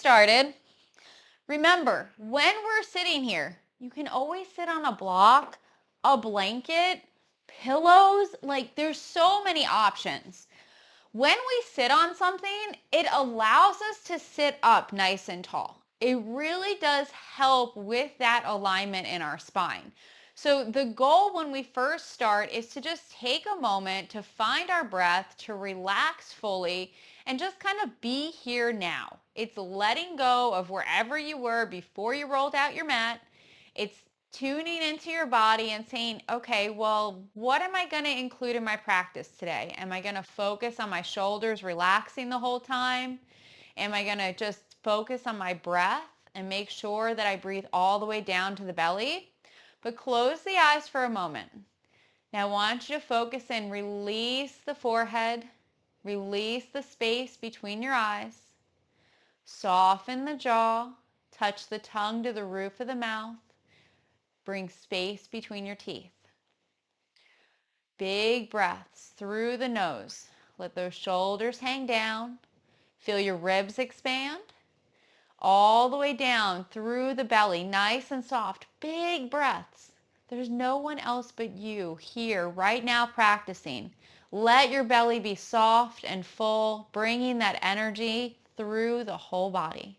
started, remember, when we're sitting here, you can always sit on a block, a blanket, pillows. Like, there's so many options. When we sit on something, it allows us to sit up nice and tall. It really does help with that alignment in our spine. So the goal when we first start is to just take a moment to find our breath, to relax fully, and just kind of be here now. It's letting go of wherever you were before you rolled out your mat. It's tuning into your body and saying, okay, well, what am I going to include in my practice today? Am I going to focus on my shoulders relaxing the whole time? Am I going to just focus on my breath and make sure that I breathe all the way down to the belly? But close the eyes for a moment. Now I want you to focus and release the forehead, release the space between your eyes, soften the jaw, touch the tongue to the roof of the mouth, bring space between your teeth. Big breaths through the nose. Let those shoulders hang down. Feel your ribs expand all the way down through the belly, nice and soft. Big breaths. There's no one else but you here right now practicing. Let your belly be soft and full, bringing that energy through the whole body.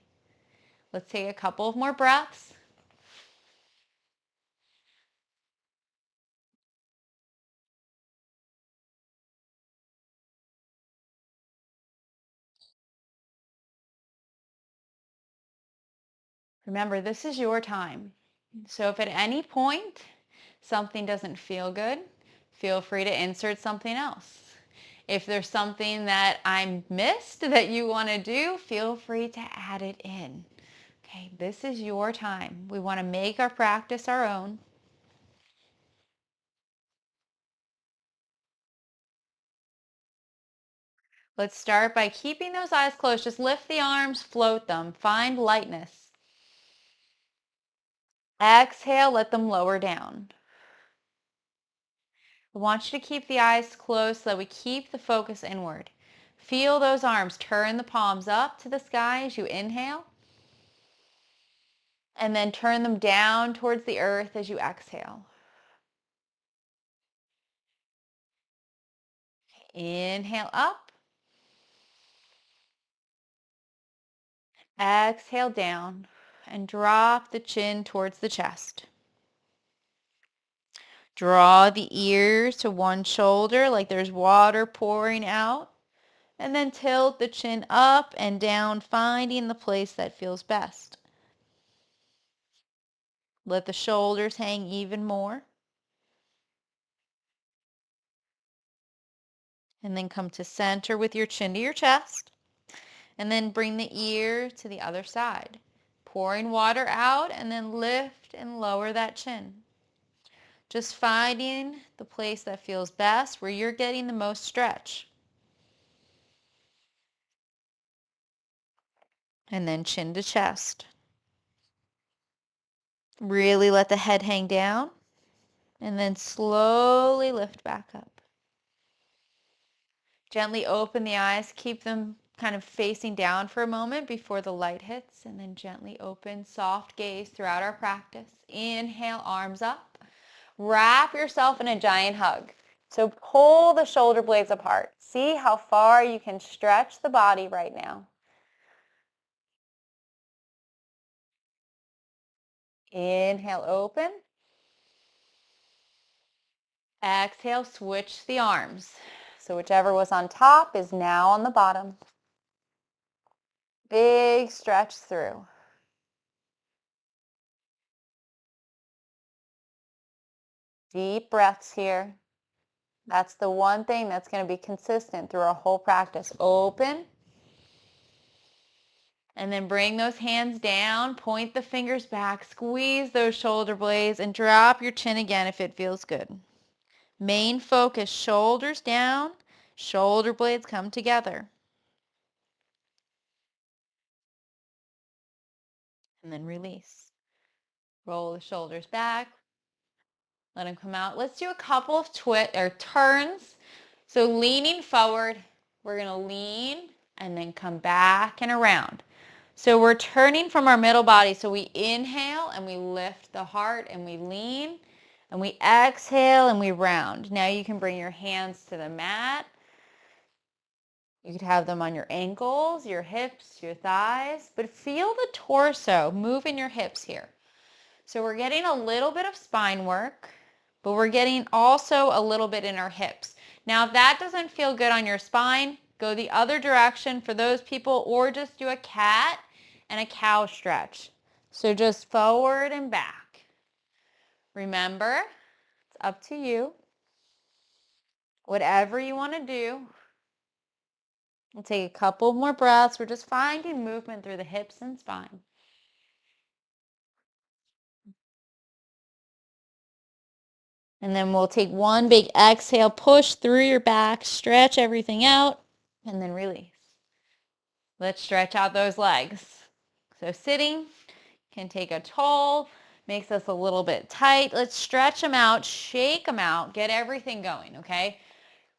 Let's take a couple of more breaths. Remember, this is your time. So if at any point something doesn't feel good, feel free to insert something else. If there's something that I missed that you want to do, feel free to add it in. Okay, this is your time. We want to make our practice our own. Let's start by keeping those eyes closed. Just lift the arms, float them. Find lightness. Exhale, let them lower down. I want you to keep the eyes closed so that we keep the focus inward. Feel those arms. Turn the palms up to the sky as you inhale. And then turn them down towards the earth as you exhale. Inhale up. Exhale down. And drop the chin towards the chest. Draw the ears to one shoulder like there's water pouring out. And then tilt the chin up and down, finding the place that feels best. Let the shoulders hang even more. And then come to center with your chin to your chest. And then bring the ear to the other side. Pouring water out and then lift and lower that chin. Just finding the place that feels best, where you're getting the most stretch. And then chin to chest. Really let the head hang down. And then slowly lift back up. Gently open the eyes. Keep them kind of facing down for a moment before the light hits. And then gently open, soft gaze throughout our practice. Inhale, arms up. Wrap yourself in a giant hug. So pull the shoulder blades apart. See how far you can stretch the body right now. Inhale, open. Exhale, switch the arms. So whichever was on top is now on the bottom. Big stretch through. Deep breaths here. That's the one thing that's going to be consistent through our whole practice. Open. And then bring those hands down, point the fingers back, squeeze those shoulder blades, and drop your chin again if it feels good. Main focus, shoulders down, shoulder blades come together. And then release. Roll the shoulders back. Let them come out. Let's do a couple of turns. So leaning forward, we're going to lean and then come back and around. So we're turning from our middle body. So we inhale and we lift the heart and we lean, and we exhale and we round. Now you can bring your hands to the mat. You could have them on your ankles, your hips, your thighs, but feel the torso move in your hips here. So we're getting a little bit of spine work, but we're getting also a little bit in our hips. Now, if that doesn't feel good on your spine, go the other direction for those people, or just do a cat and a cow stretch. So just forward and back. Remember, it's up to you. Whatever you want to do. We'll take a couple more breaths. We're just finding movement through the hips and spine. And then we'll take one big exhale, push through your back, stretch everything out, and then release. Let's stretch out those legs. So sitting can take a toll, makes us a little bit tight. Let's stretch them out, shake them out, get everything going, okay?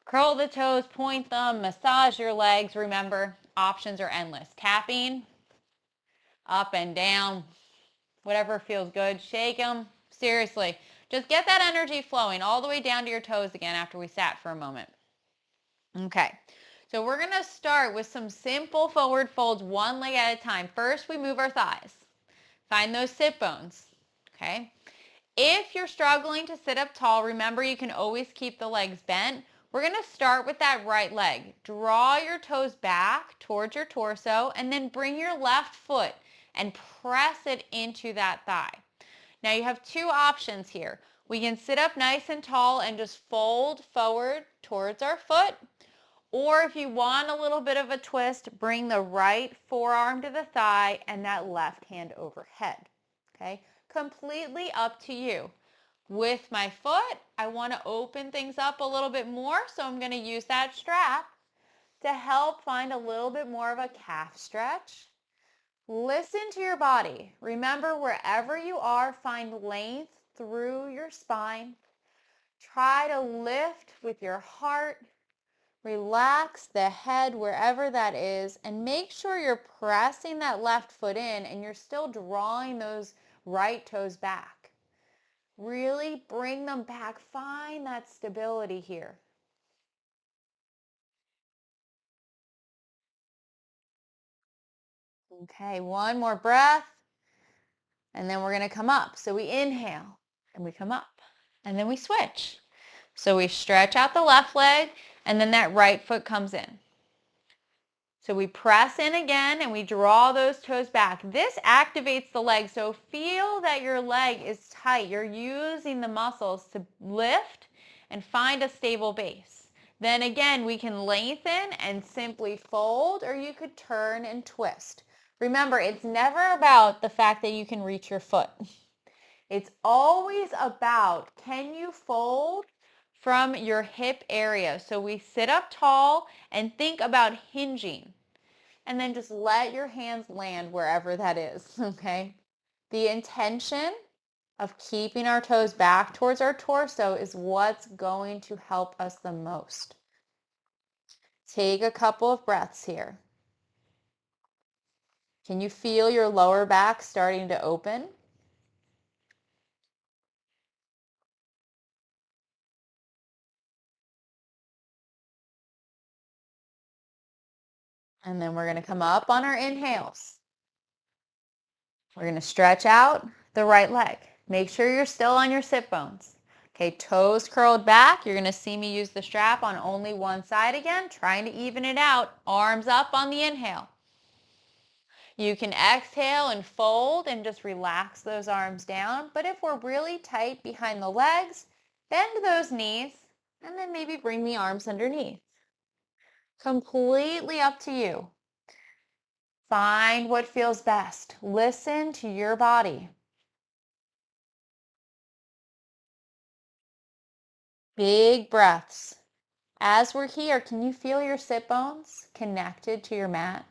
Curl the toes, point them, massage your legs. Remember, options are endless. Tapping, up and down, whatever feels good. Shake them. Seriously, just get that energy flowing all the way down to your toes again after we sat for a moment. Okay, so we're going to start with some simple forward folds, one leg at a time. First, we move our thighs. Find those sit bones, okay? If you're struggling to sit up tall, remember you can always keep the legs bent. We're going to start with that right leg. Draw your toes back towards your torso and then bring your left foot and press it into that thigh. Now you have two options here. We can sit up nice and tall and just fold forward towards our foot. Or if you want a little bit of a twist, bring the right forearm to the thigh and that left hand overhead. Okay? Completely up to you. With my foot, I want to open things up a little bit more, so I'm going to use that strap to help find a little bit more of a calf stretch. Listen to your body. Remember, wherever you are, find length through your spine. Try to lift with your heart. Relax the head wherever that is, and make sure you're pressing that left foot in and you're still drawing those right toes back. Really bring them back. Find that stability here. Okay, one more breath, and then we're going to come up. So we inhale, and we come up, and then we switch. So we stretch out the left leg, and then that right foot comes in. So we press in again and we draw those toes back. This activates the leg, so feel that your leg is tight. You're using the muscles to lift and find a stable base. Then again, we can lengthen and simply fold, or you could turn and twist. Remember, it's never about the fact that you can reach your foot. It's always about, can you fold from your hip area? So we sit up tall and think about hinging. And then just let your hands land wherever that is, okay? The intention of keeping our toes back towards our torso is what's going to help us the most. Take a couple of breaths here. Can you feel your lower back starting to open? And then we're going to come up on our inhales. We're going to stretch out the right leg. Make sure you're still on your sit bones. Okay, toes curled back. You're going to see me use the strap on only one side again, trying to even it out. Arms up on the inhale. You can exhale and fold and just relax those arms down. But if we're really tight behind the legs, bend those knees and then maybe bring the arms underneath. Completely up to you. Find what feels best. Listen to your body. Big breaths. As we're here, can you feel your sit bones connected to your mat?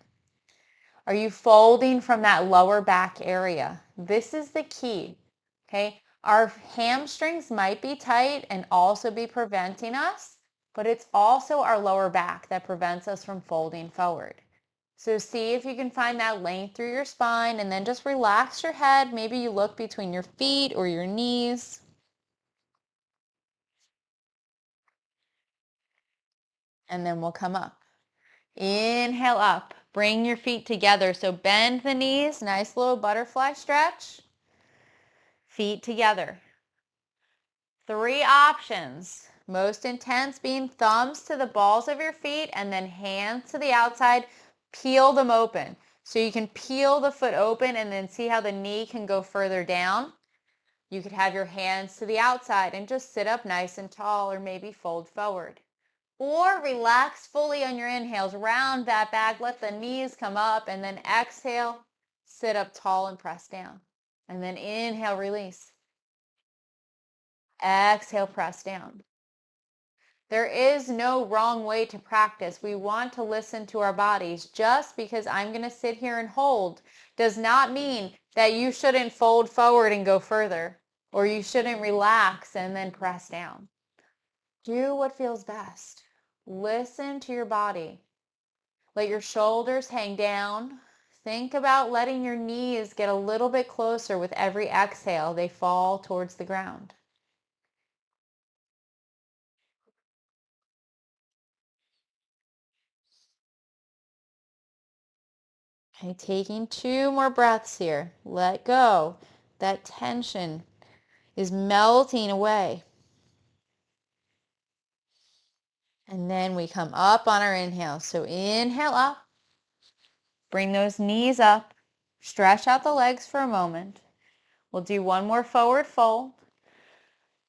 Are you folding from that lower back area? This is the key, okay? Our hamstrings might be tight and also be preventing us, but it's also our lower back that prevents us from folding forward. So see if you can find that length through your spine, and then just relax your head. Maybe you look between your feet or your knees. And then we'll come up. Inhale up. Bring your feet together. So bend the knees. Nice little butterfly stretch. Feet together. 3 options. Most intense being thumbs to the balls of your feet and then hands to the outside. Peel them open. So you can peel the foot open and then see how the knee can go further down. You could have your hands to the outside and just sit up nice and tall, or maybe fold forward. Or relax fully on your inhales. Round that back. Let the knees come up, and then exhale. Sit up tall and press down. And then inhale, release. Exhale, press down. There is no wrong way to practice. We want to listen to our bodies. Just because I'm going to sit here and hold does not mean that you shouldn't fold forward and go further, or you shouldn't relax and then press down. Do what feels best. Listen to your body. Let your shoulders hang down. Think about letting your knees get a little bit closer with every exhale. They fall towards the ground. Okay, taking 2 more breaths here. Let go. That tension is melting away. And then we come up on our inhale. So inhale up. Bring those knees up. Stretch out the legs for a moment. We'll do 1 more forward fold.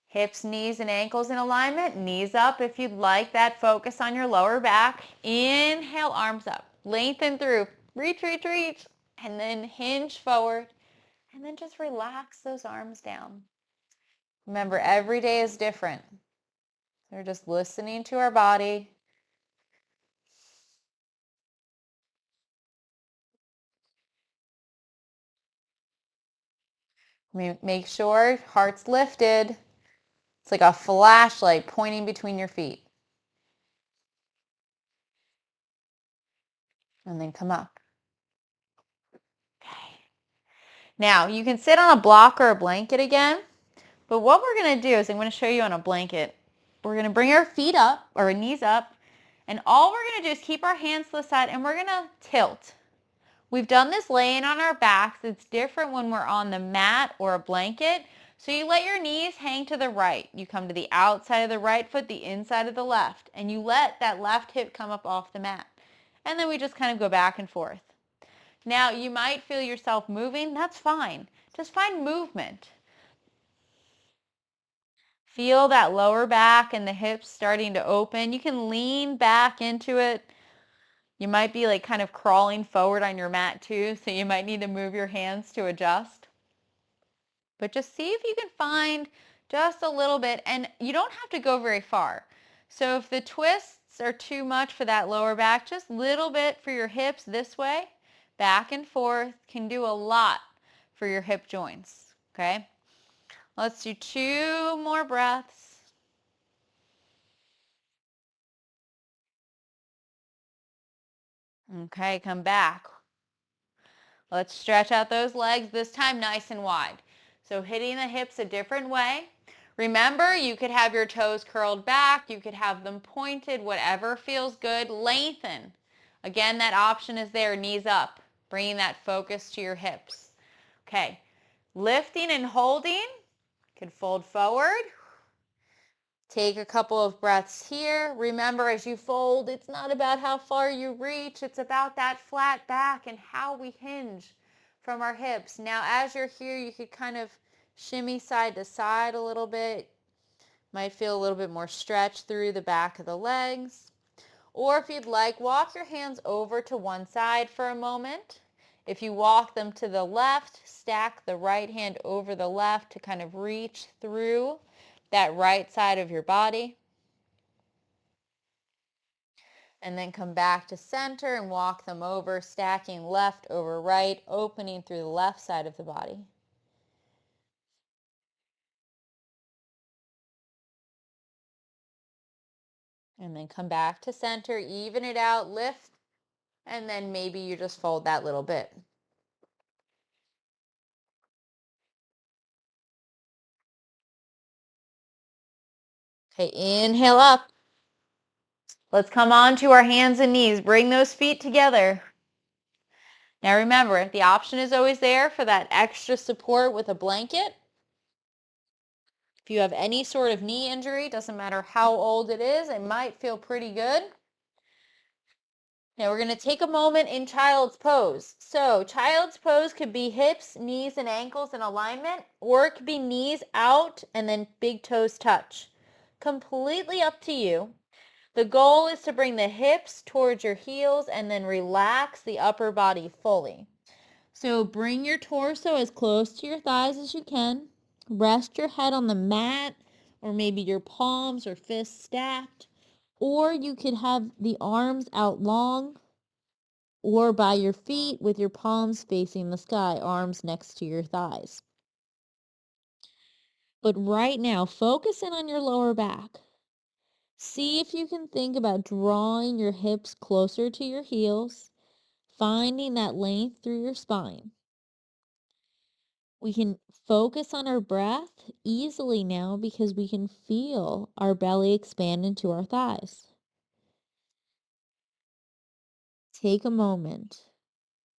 Hips, knees, and ankles in alignment. Knees up if you'd like that focus on your lower back. Inhale, arms up. Lengthen through. Reach, reach, reach. And then hinge forward. And then just relax those arms down. Remember, every day is different. We're just listening to our body. Make sure heart's lifted. It's like a flashlight pointing between your feet. And then come up. Okay. Now, you can sit on a block or a blanket again. But what we're going to do is I'm going to show you on a blanket. We're going to bring our feet up, or our knees up. And all we're going to do is keep our hands to the side, and we're going to tilt. We've done this laying on our backs. It's different when we're on the mat or a blanket. So you let your knees hang to the right. You come to the outside of the right foot, the inside of the left, and you let that left hip come up off the mat. And then we just kind of go back and forth. Now, you might feel yourself moving. That's fine. Just find movement. Feel that lower back and the hips starting to open. You can lean back into it. You might be like kind of crawling forward on your mat too, so you might need to move your hands to adjust. But just see if you can find just a little bit, and you don't have to go very far. So if the twists are too much for that lower back, just a little bit for your hips this way, back and forth, can do a lot for your hip joints, okay? Let's do 2 more breaths. Okay, come back. Let's stretch out those legs, this time nice and wide. So hitting the hips a different way. Remember, you could have your toes curled back. You could have them pointed, whatever feels good. Lengthen. Again, that option is there, knees up, bringing that focus to your hips. Okay, lifting and holding. Could fold forward. Take a couple of breaths here. Remember, as you fold, it's not about how far you reach. It's about that flat back and how we hinge from our hips. Now, as you're here, you could kind of shimmy side to side a little bit. Might feel a little bit more stretch through the back of the legs. Or if you'd like, walk your hands over to one side for a moment. If you walk them to the left, stack the right hand over the left to kind of reach through that right side of your body. And then come back to center and walk them over, stacking left over right, opening through the left side of the body. And then come back to center, even it out, lift And then maybe you just fold that little bit. Okay, inhale up. Let's come on to our hands and knees. Bring those feet together. Now remember, the option is always there for that extra support with a blanket. If you have any sort of knee injury, doesn't matter how old it is, it might feel pretty good. Now we're going to take a moment in child's pose. So child's pose could be hips, knees, and ankles in alignment, or it could be knees out and then big toes touch. Completely up to you. The goal is to bring the hips towards your heels and then relax the upper body fully. So bring your torso as close to your thighs as you can. Rest your head on the mat or maybe your palms or fists stacked. Or you could have the arms out long or by your feet with your palms facing the sky, arms next to your thighs. But right now, focus in on your lower back. See if you can think about drawing your hips closer to your heels, finding that length through your spine. We can focus on our breath easily now because we can feel our belly expand into our thighs. Take a moment.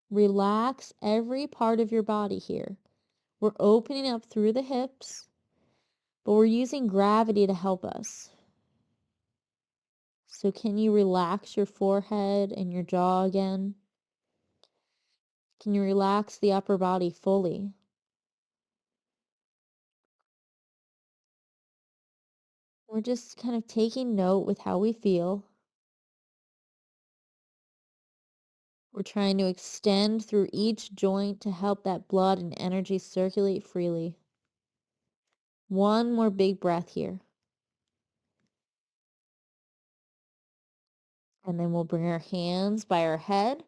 Relax every part of your body here. We're opening up through the hips, but we're using gravity to help us. So can you relax your forehead and your jaw again? Can you relax the upper body fully? We're just kind of taking note with how we feel. We're trying to extend through each joint to help that blood and energy circulate freely. One more big breath here. And then we'll bring our hands by our head.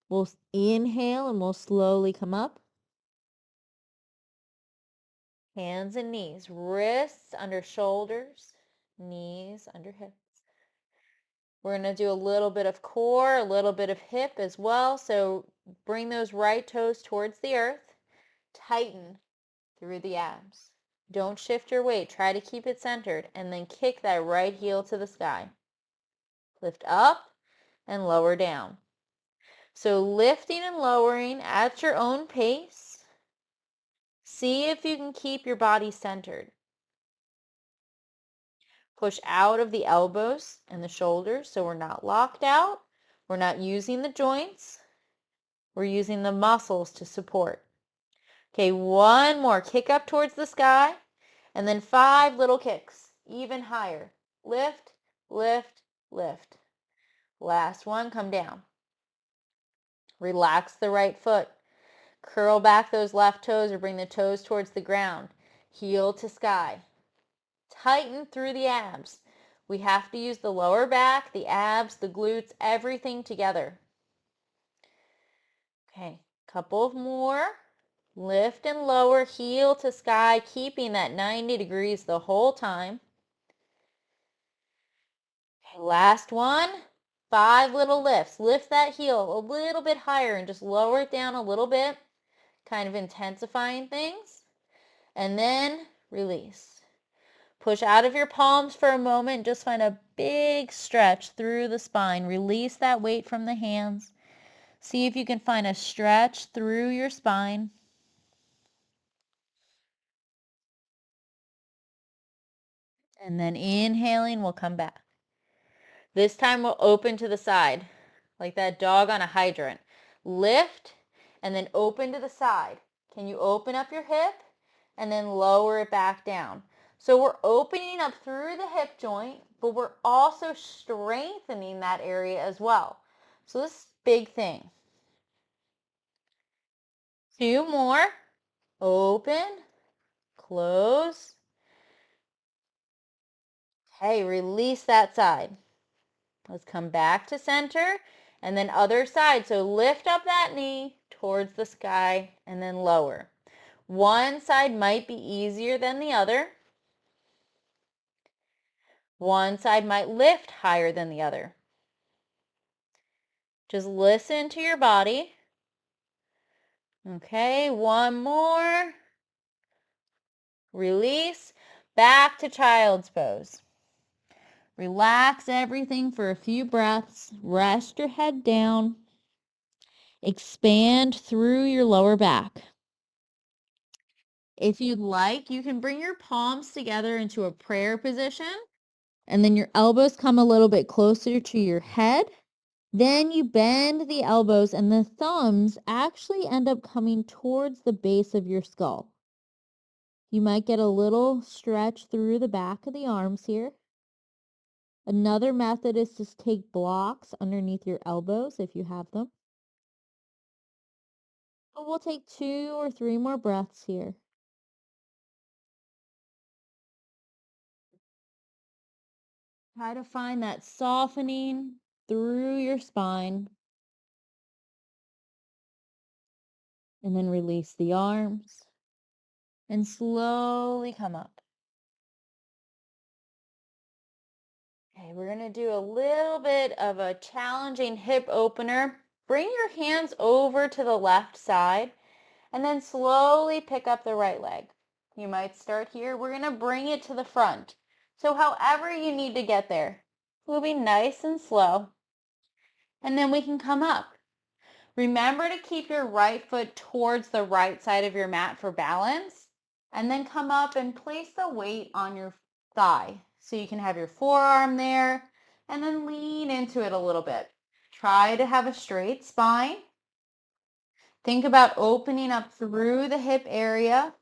We'll inhale and we'll slowly come up. Hands and knees, wrists under shoulders, knees under hips. We're going to do a little bit of core, a little bit of hip as well. So bring those right toes towards the earth. Tighten through the abs. Don't shift your weight. Try to keep it centered. And then kick that right heel to the sky. Lift up and lower down. So lifting and lowering at your own pace. See if you can keep your body centered. Push out of the elbows and the shoulders so we're not locked out. We're not using the joints. We're using the muscles to support. Okay, one more. Kick up towards the sky. And then 5 little kicks, even higher. Lift, lift, lift. Last one, come down. Relax the right foot. Curl back those left toes or bring the toes towards the ground. Heel to sky. Tighten through the abs. We have to use the lower back, the abs, the glutes, everything together. Okay, couple of more. Lift and lower, heel to sky, keeping that 90 degrees the whole time. Okay, last one. 5 little lifts. Lift that heel a little bit higher and just lower it down a little bit, kind of intensifying things. And then release. Push out of your palms for a moment. Just find a big stretch through the spine. Release that weight from the hands. See if you can find a stretch through your spine. And then inhaling, we'll come back. This time we'll open to the side, like that dog on a hydrant. Lift and then open to the side. Can you open up your hip and then lower it back down? So we're opening up through the hip joint, but we're also strengthening that area as well. So this is a big thing. 2 more. Open, close. Okay, release that side. Let's come back to center and then other side. So lift up that knee towards the sky and then lower. One side might be easier than the other. One side might lift higher than the other. Just listen to your body. Okay, one more. Release. Back to child's pose. Relax everything for a few breaths. Rest your head down. Expand through your lower back. If you'd like, you can bring your palms together into a prayer position, and then your elbows come a little bit closer to your head. Then you bend the elbows, and the thumbs actually end up coming towards the base of your skull. You might get a little stretch through the back of the arms here. Another method is to take blocks underneath your elbows if you have them. But we'll take 2 or 3 more breaths here. Try to find that softening through your spine. And then release the arms. And slowly come up. Okay, we're going to do a little bit of a challenging hip opener. Bring your hands over to the left side and then slowly pick up the right leg. You might start here. We're going to bring it to the front. So however you need to get there, moving nice and slow. And then we can come up. Remember to keep your right foot towards the right side of your mat for balance. And then come up and place the weight on your thigh. So you can have your forearm there and then lean into it a little bit. Try to have a straight spine. Think about opening up through the hip area.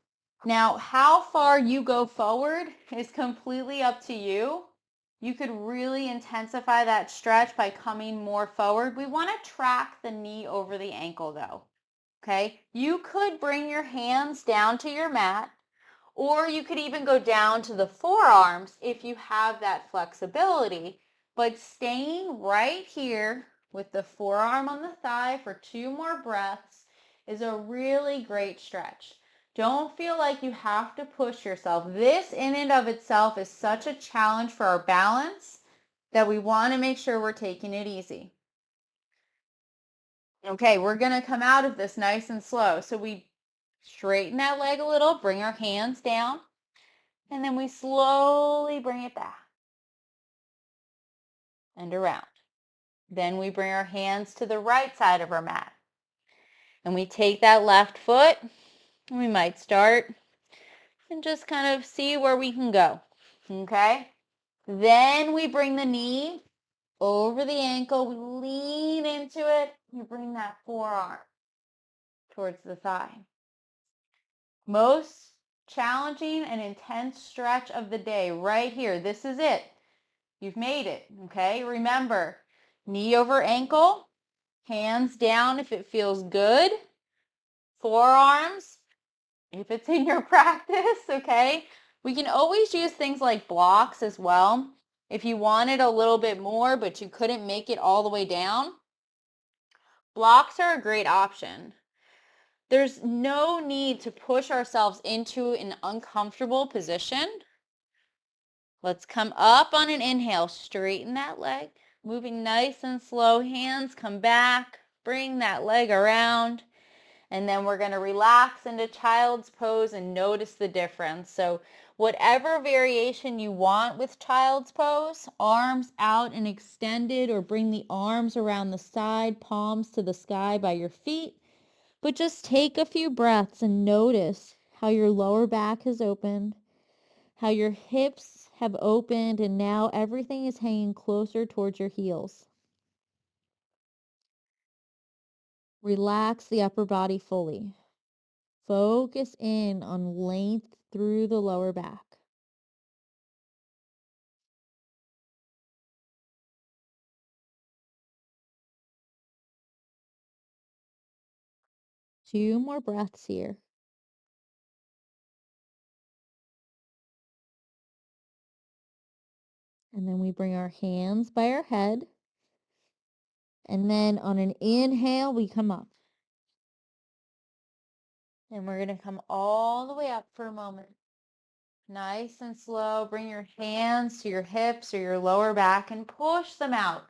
Now, how far you go forward is completely up to you. You could really intensify that stretch by coming more forward. We want to track the knee over the ankle though. Okay? You could bring your hands down to your mat, or you could even go down to the forearms if you have that flexibility. But staying right here with the forearm on the thigh for 2 more breaths is a really great stretch. Don't feel like you have to push yourself. This in and of itself is such a challenge for our balance that we want to make sure we're taking it easy. Okay, we're going to come out of this nice and slow. So we straighten that leg a little, bring our hands down, and then we slowly bring it back and around. Then we bring our hands to the right side of our mat. And we take that left foot, and we might start and just kind of see where we can go. Okay? Then we bring the knee over the ankle. We lean into it. You bring that forearm towards the thigh. Most challenging and intense stretch of the day right here. This is it. You've made it, okay? Remember, knee over ankle, hands down if it feels good, forearms if it's in your practice, okay? We can always use things like blocks as well. If you wanted a little bit more but you couldn't make it all the way down, blocks are a great option. There's no need to push ourselves into an uncomfortable position. Let's come up on an inhale, straighten that leg, moving nice and slow. Hands come back, bring that leg around, and then we're going to relax into child's pose and notice the difference. So whatever variation you want with child's pose, arms out and extended, or bring the arms around the side, palms to the sky by your feet. But just take a few breaths and notice how your lower back has opened, how your hips have opened, and now everything is hanging closer towards your heels. Relax the upper body fully. Focus in on length through the lower back. Two more breaths here. And then we bring our hands by our head. And then on an inhale, we come up. And we're going to come all the way up for a moment. Nice and slow. Bring your hands to your hips or your lower back and push them out.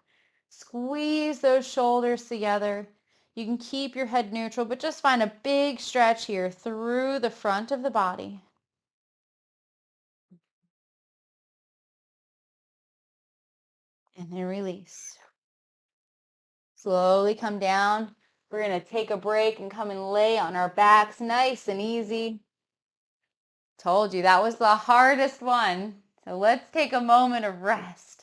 Squeeze those shoulders together. You can keep your head neutral, but just find a big stretch here through the front of the body. And then release. Slowly come down. We're going to take a break and come and lay on our backs nice and easy. Told you that was the hardest one. So let's take a moment of rest.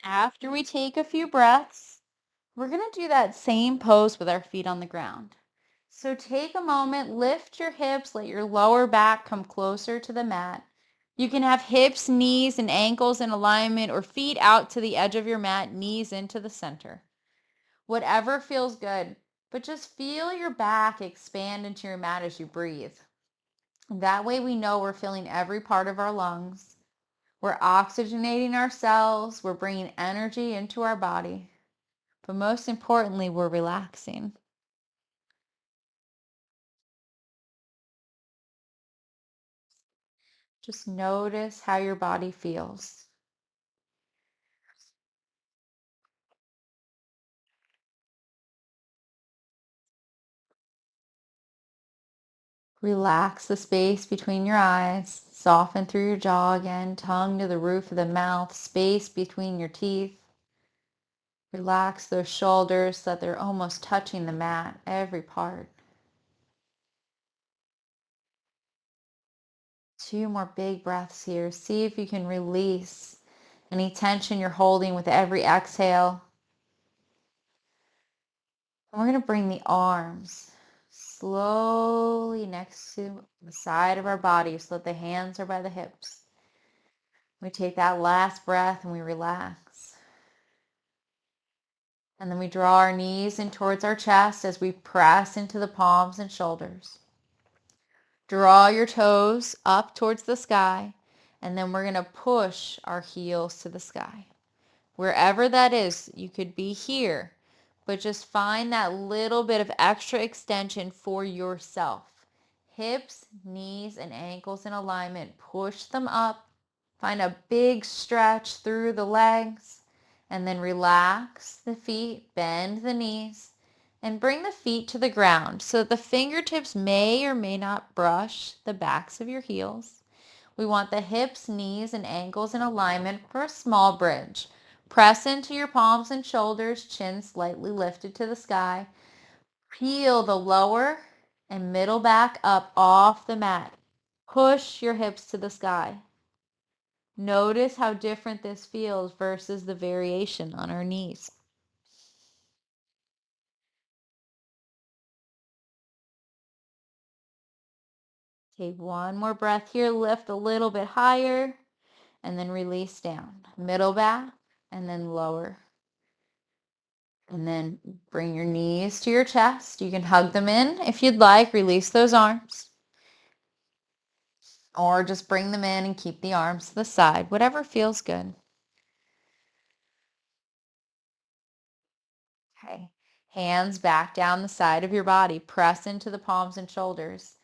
After we take a few breaths, we're going to do that same pose with our feet on the ground. So take a moment, lift your hips, let your lower back come closer to the mat. You can have hips, knees, and ankles in alignment or feet out to the edge of your mat, knees into the center. Whatever feels good, but just feel your back expand into your mat as you breathe. That way we know we're filling every part of our lungs. We're oxygenating our cells. We're bringing energy into our body. But most importantly, we're relaxing. Just notice how your body feels. Relax the space between your eyes. Soften through your jaw again, tongue to the roof of the mouth, space between your teeth. Relax those shoulders so that they're almost touching the mat, every part. Two more big breaths here. See if you can release any tension you're holding with every exhale. And we're going to bring the arms slowly next to the side of our body so that the hands are by the hips. We take that last breath and we relax. And then we draw our knees in towards our chest as we press into the palms and shoulders. Draw your toes up towards the sky, and then we're going to push our heels to the sky. Wherever that is, you could be here, but just find that little bit of extra extension for yourself. Hips, knees, and ankles in alignment. Push them up. Find a big stretch through the legs, and then relax the feet, bend the knees, and bring the feet to the ground so that the fingertips may or may not brush the backs of your heels. We want the hips, knees, and ankles in alignment for a small bridge. Press into your palms and shoulders, chin slightly lifted to the sky. Peel the lower and middle back up off the mat. Push your hips to the sky. Notice how different this feels versus the variation on our knees. Take one more breath here. Lift a little bit higher and then release down. Middle back and then lower. And then bring your knees to your chest. You can hug them in if you'd like. Release those arms. Or just bring them in and keep the arms to the side. Whatever feels good. Okay. Hands back down the side of your body. Press into the palms and shoulders.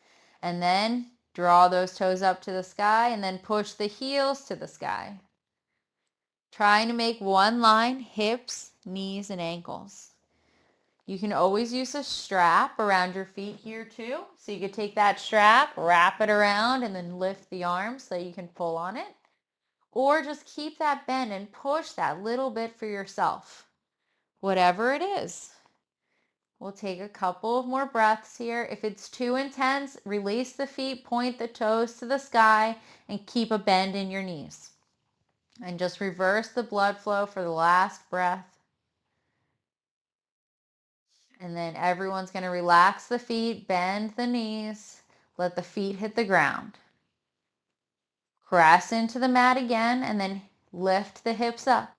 And then draw those toes up to the sky and then push the heels to the sky. Trying to make one line, hips, knees, and ankles. You can always use a strap around your feet here too. So you could take that strap, wrap it around, and then lift the arms so you can pull on it. Or just keep that bend and push that little bit for yourself. Whatever it is. We'll take a couple of more breaths here. If it's too intense, release the feet, point the toes to the sky, and keep a bend in your knees. And just reverse the blood flow for the last breath. And then everyone's going to relax the feet, bend the knees, let the feet hit the ground. Press into the mat again and then lift the hips up.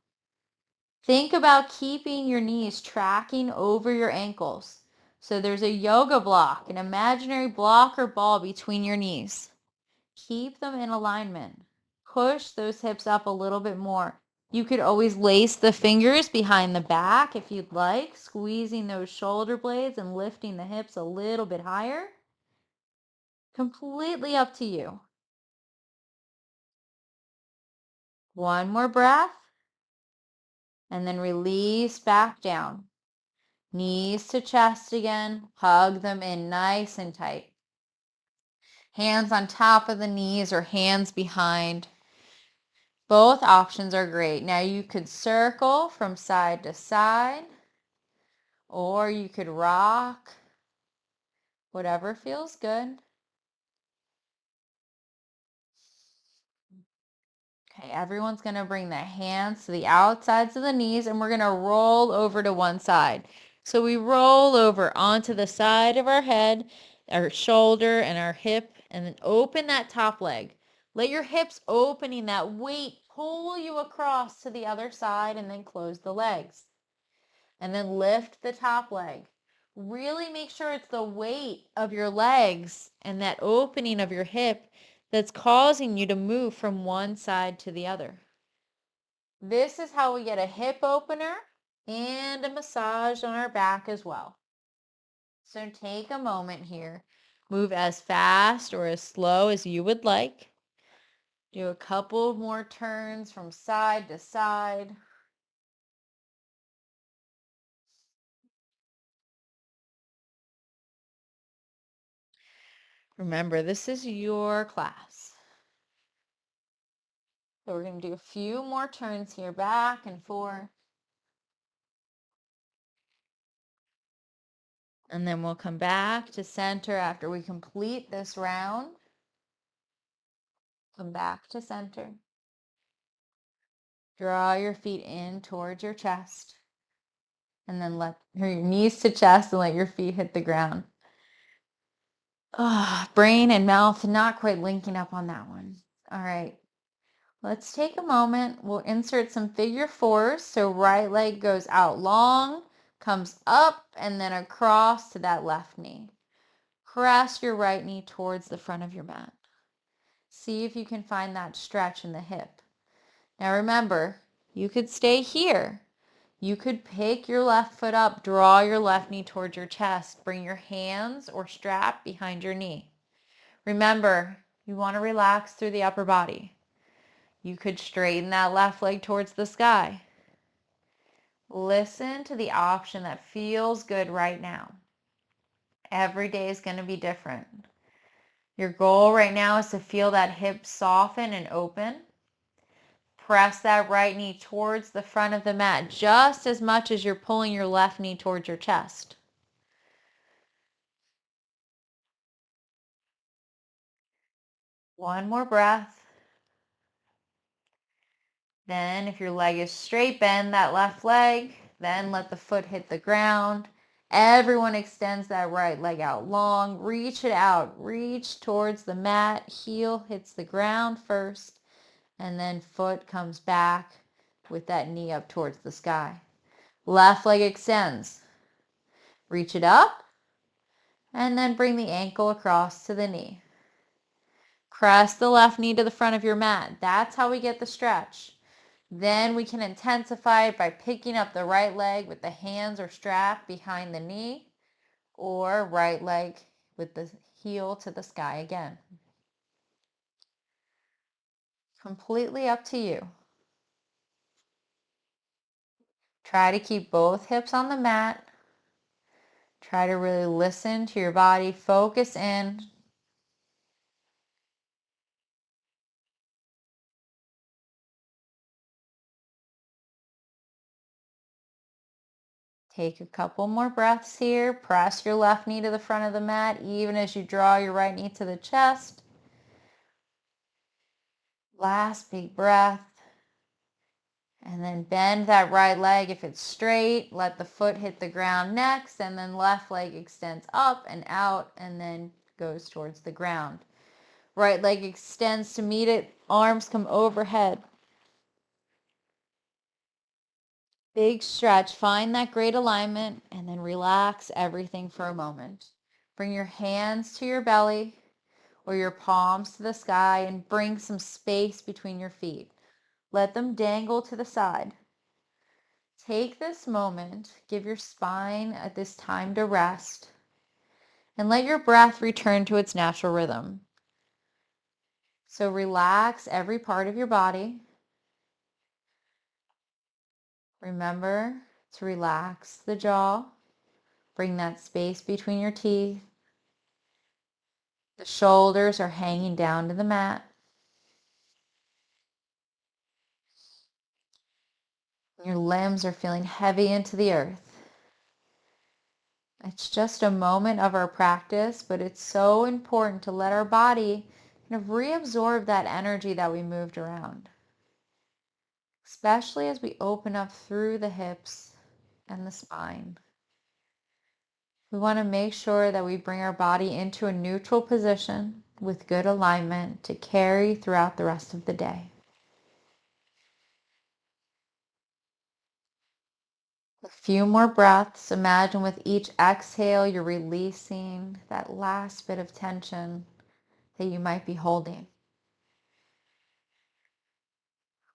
Think about keeping your knees tracking over your ankles. So there's a yoga block, an imaginary block or ball between your knees. Keep them in alignment. Push those hips up a little bit more. You could always lace the fingers behind the back if you'd like, squeezing those shoulder blades and lifting the hips a little bit higher. Completely up to you. One more breath, and then release back down. Knees to chest again. Hug them in nice and tight. Hands on top of the knees or hands behind. Both options are great. Now you could circle from side to side, or you could rock, whatever feels good. Okay, everyone's going to bring the hands to the outsides of the knees, and we're going to roll over to one side. So we roll over onto the side of our head, our shoulder, and our hip, and then open that top leg. Let your hips opening, that weight pull you across to the other side, and then close the legs. And then lift the top leg. Really make sure it's the weight of your legs and that opening of your hip that's causing you to move from one side to the other. This is how we get a hip opener and a massage on our back as well. So take a moment here. Move as fast or as slow as you would like. Do a couple more turns from side to side. Remember, this is your class. So we're going to do a few more turns here, back and forth. And then we'll come back to center after we complete this round. Come back to center. Draw your feet in towards your chest. And then let your knees to chest and let your feet hit the ground. Brain and mouth not quite linking up on that one. All right. Let's take a moment. We'll insert some figure fours. So right leg goes out long, comes up, and then across to that left knee. Press your right knee towards the front of your mat. See if you can find that stretch in the hip. Now remember, you could stay here. You could pick your left foot up, draw your left knee towards your chest, bring your hands or strap behind your knee. Remember, you want to relax through the upper body. You could straighten that left leg towards the sky. Listen to the option that feels good right now. Every day is going to be different. Your goal right now is to feel that hip soften and open. Press that right knee towards the front of the mat just as much as you're pulling your left knee towards your chest. One more breath. Then if your leg is straight, bend that left leg. Then let the foot hit the ground. Everyone extends that right leg out long. Reach it out. Reach towards the mat. Heel hits the ground first. And then foot comes back with that knee up towards the sky. Left leg extends. Reach it up. And then bring the ankle across to the knee. Press the left knee to the front of your mat. That's how we get the stretch. Then we can intensify it by picking up the right leg with the hands or strap behind the knee, or right leg with the heel to the sky again. Completely up to you. Try to keep both hips on the mat. Try to really listen to your body. Focus in. Take a couple more breaths here. Press your left knee to the front of the mat, even as you draw your right knee to the chest. Last big breath. And then bend that right leg if it's straight. Let the foot hit the ground next. And then left leg extends up and out and then goes towards the ground. Right leg extends to meet it. Arms come overhead. Big stretch. Find that great alignment and then relax everything for a moment. Bring your hands to your belly or your palms to the sky and bring some space between your feet. Let them dangle to the side. Take this moment, give your spine at this time to rest, and let your breath return to its natural rhythm. So relax every part of your body. Remember to relax the jaw. Bring that space between your teeth. The shoulders are hanging down to the mat. Your limbs are feeling heavy into the earth. It's just a moment of our practice, but it's so important to let our body kind of reabsorb that energy that we moved around, especially as we open up through the hips and the spine. We want to make sure that we bring our body into a neutral position with good alignment to carry throughout the rest of the day. A few more breaths. Imagine with each exhale, you're releasing that last bit of tension that you might be holding.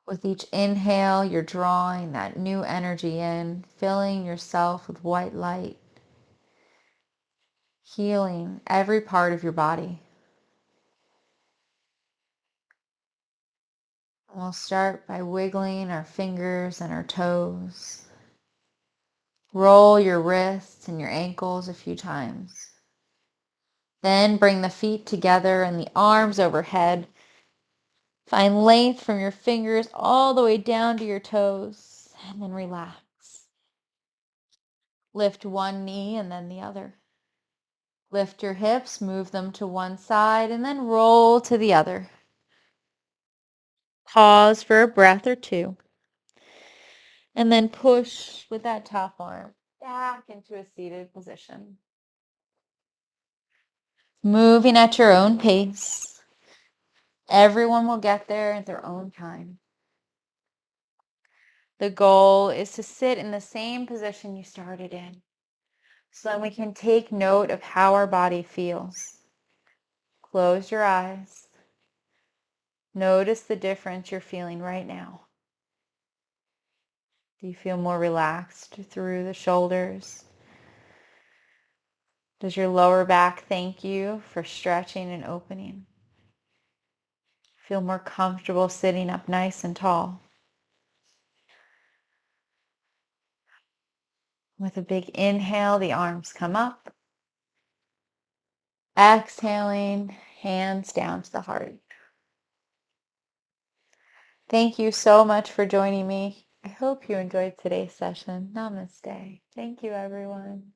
With each inhale, you're drawing that new energy in, filling yourself with white light, healing every part of your body. And we'll start by wiggling our fingers and our toes. Roll your wrists and your ankles a few times. Then bring the feet together and the arms overhead. Find length from your fingers all the way down to your toes, and then relax. Lift one knee and then the other. Lift your hips, move them to one side, and then roll to the other. Pause for a breath or two, and then push with that top arm back into a seated position. Moving at your own pace. Everyone will get there at their own time. The goal is to sit in the same position you started in, so that we can take note of how our body feels. Close your eyes. Notice the difference you're feeling right now. Do you feel more relaxed through the shoulders? Does your lower back thank you for stretching and opening? Feel more comfortable sitting up nice and tall? With a big inhale, the arms come up. Exhaling, hands down to the heart. Thank you so much for joining me. I hope you enjoyed today's session. Namaste. Thank you, everyone.